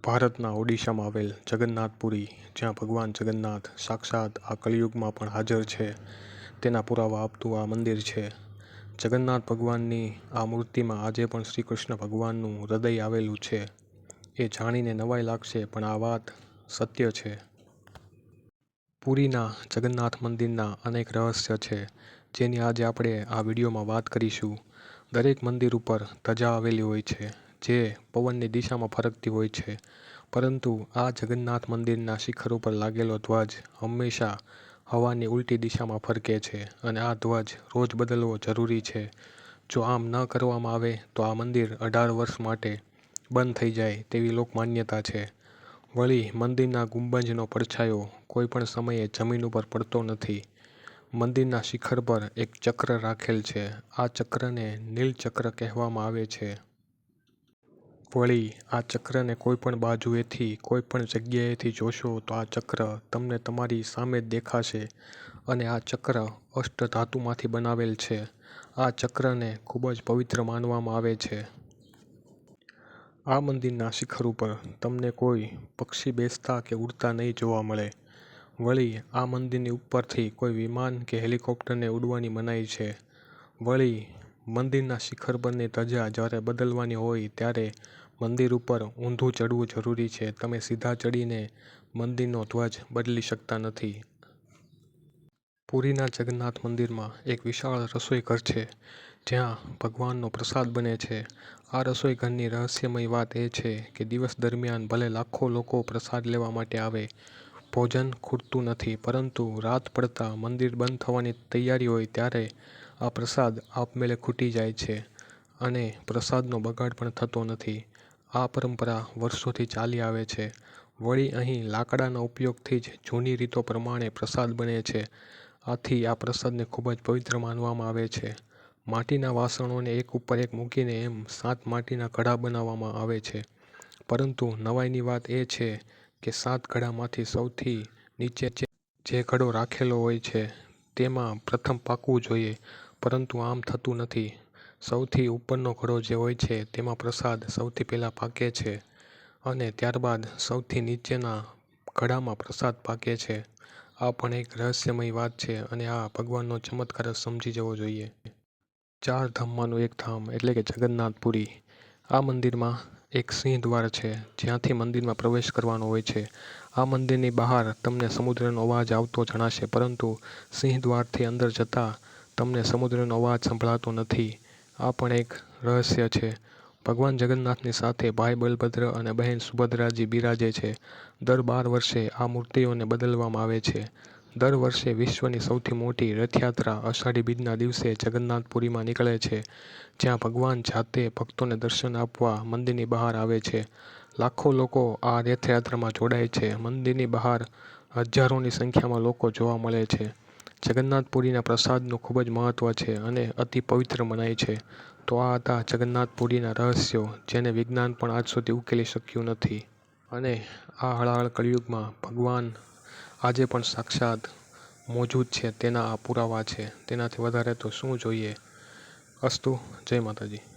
ભારતના ઓડિશામાં આવેલ જગન્નાથપુરી, જ્યાં ભગવાન જગન્નાથ સાક્ષાત આ કલિયુગમાં પણ હાજર છે, તેના પુરાવા આપતું આ મંદિર છે. જગન્નાથ ભગવાનની આ મૂર્તિમાં આજે પણ શ્રી કૃષ્ણ ભગવાનનું હૃદય આવેલું છે. એ જાણીને નવાઈ લાગશે, પણ આ વાત સત્ય છે. પુરીના જગન્નાથ મંદિરના અનેક રહસ્ય છે, જેની આજે આપણે આ વિડીયોમાં વાત કરીશું. દરેક મંદિર ઉપર ધજા આવેલી હોય છે, જે પવનની દિશામાં ફરકતી હોય છે, પરંતુ આ જગન્નાથ મંદિરના શિખર ઉપર લાગેલો ધ્વજ હંમેશા હવાની ઉલટી દિશામાં ફરકે છે, અને આ ધ્વજ રોજ બદલવો જરૂરી છે. જો આમ ન કરવામાં આવે તો આ મંદિર 18 વર્ષ માટે બંધ થઈ જાય તેવી લોકમાન્યતા છે. વળી મંદિરના ગુંબજનો પડછાયો કોઈ પણ સમયે જમીન ઉપર પડતો નથી. મંદિરના શિખર પર એક ચક્ર રાખેલ છે. આ ચક્રને નીલચક્ર કહેવામાં આવે છે. વળી આ ચક્રને કોઈ પણ બાજુએથી, કોઈ પણ જગ્યાએથી જોશો તો આ ચક્ર તમને તમારી સામે જ દેખાશે, અને આ ચક્ર અષ્ટધાતુમાંથી બનાવેલ છે. આ ચક્રને ખૂબ જ પવિત્ર માનવામાં આવે છે. આ મંદિરના શિખર ઉપર તમને કોઈ પક્ષી બેસતા કે ઉડતા નહીં જોવા મળે. વળી આ મંદિરની ઉપરથી કોઈ વિમાન કે હેલિકોપ્ટરને ઉડવાની મનાઈ છે. વળી મંદિરના શિખર પરની ધજા જ્યારે બદલવાની હોય ત્યારે મંદિર ઉપર ઊંધું ચડવું જરૂરી છે. તમે સીધા ચડીને મંદિરનો ધ્વજ બદલી શકતા નથી. પુરીના જગન્નાથ મંદિરમાં એક વિશાળ રસોઈ ઘર છે, જ્યાં ભગવાનનો પ્રસાદ બને છે. આ રસોઈ ઘરની રહસ્યમય વાત એ છે કે દિવસ દરમિયાન ભલે લાખો લોકો પ્રસાદ લેવા માટે આવે, ભોજન ખૂટતું નથી, પરંતુ રાત પડતા મંદિર બંધ થવાની તૈયારી હોય ત્યારે આ પ્રસાદ આપમેળે ખૂટી જાય છે, અને પ્રસાદનો બગાડ પણ થતો નથી. આ પરંપરા વર્ષોથી ચાલી આવે છે. વળી અહીં લાકડાના ઉપયોગથી જ જૂની રીતો પ્રમાણે પ્રસાદ બને છે. આથી આ પ્રસાદને ખૂબ જ પવિત્ર માનવામાં આવે છે. માટીના વાસણોને એક ઉપર એક મૂકીને એમ 7 માટીના ઘડા બનાવવામાં આવે છે. પરંતુ નવાઈની વાત એ છે કે 7 ઘડામાંથી સૌથી નીચે જે ઘડો રાખેલો હોય છે, તેમાં પ્રથમ પાકવું જોઈએ, પરંતુ આમ થતું નથી. સૌથી ઉપરનો ઘડો જે હોય છે તેમાં પ્રસાદ સૌથી પહેલાં પાકે છે, અને ત્યારબાદ સૌથી નીચેના ઘડામાં પ્રસાદ પાકે છે. આ પણ એક રહસ્યમય વાત છે, અને આ ભગવાનનો ચમત્કાર જ સમજી જવો જોઈએ. 4 ધામમાંનું એક ધામ એટલે કે જગન્નાથપુરી. આ મંદિરમાં એક સિંહ દ્વાર છે, જ્યાંથી મંદિરમાં પ્રવેશ કરવાનો હોય છે. આ મંદિરની બહાર તમને સમુદ્રનો અવાજ આવતો જણાશે, પરંતુ સિંહ દ્વારથી અંદર જતાં તમને સમુદ્રનો અવાજ સંભળાતો નથી. આ પણ એક રહસ્ય છે. ભગવાન જગન્નાથની સાથે ભાઈ બલભદ્ર અને બહેન સુભદ્રાજી બિરાજે છે. દર 12 વર્ષે આ મૂર્તિઓને બદલવામાં આવે છે. દર વર્ષે વિશ્વની સૌથી મોટી રથયાત્રા અષાઢી બીજના દિવસે જગન્નાથપુરીમાં નીકળે છે, જ્યાં ભગવાન જાતે ભક્તોને દર્શન આપવા મંદિરની બહાર આવે છે. લાખો લોકો આ રથયાત્રામાં જોડાય છે. મંદિરની બહાર હજારોની સંખ્યામાં લોકો જોવા મળે છે. જગન્નાથપુરીના પ્રસાદનું ખૂબ જ મહત્વ છે, અને અતિ પવિત્ર મનાય છે. તો આ હતા જગન્નાથપુરીના રહસ્યો, જેને વિજ્ઞાન પણ આજ સુધી ઉકેલી શક્યું નથી. અને આ હળાહળ કળિયુગમાં ભગવાન આજે પણ સાક્ષાત મોજૂદ છે, તેના આ પુરાવા છે. તેનાથી વધારે તો શું જોઈએ. અસ્તુ. જય માતાજી.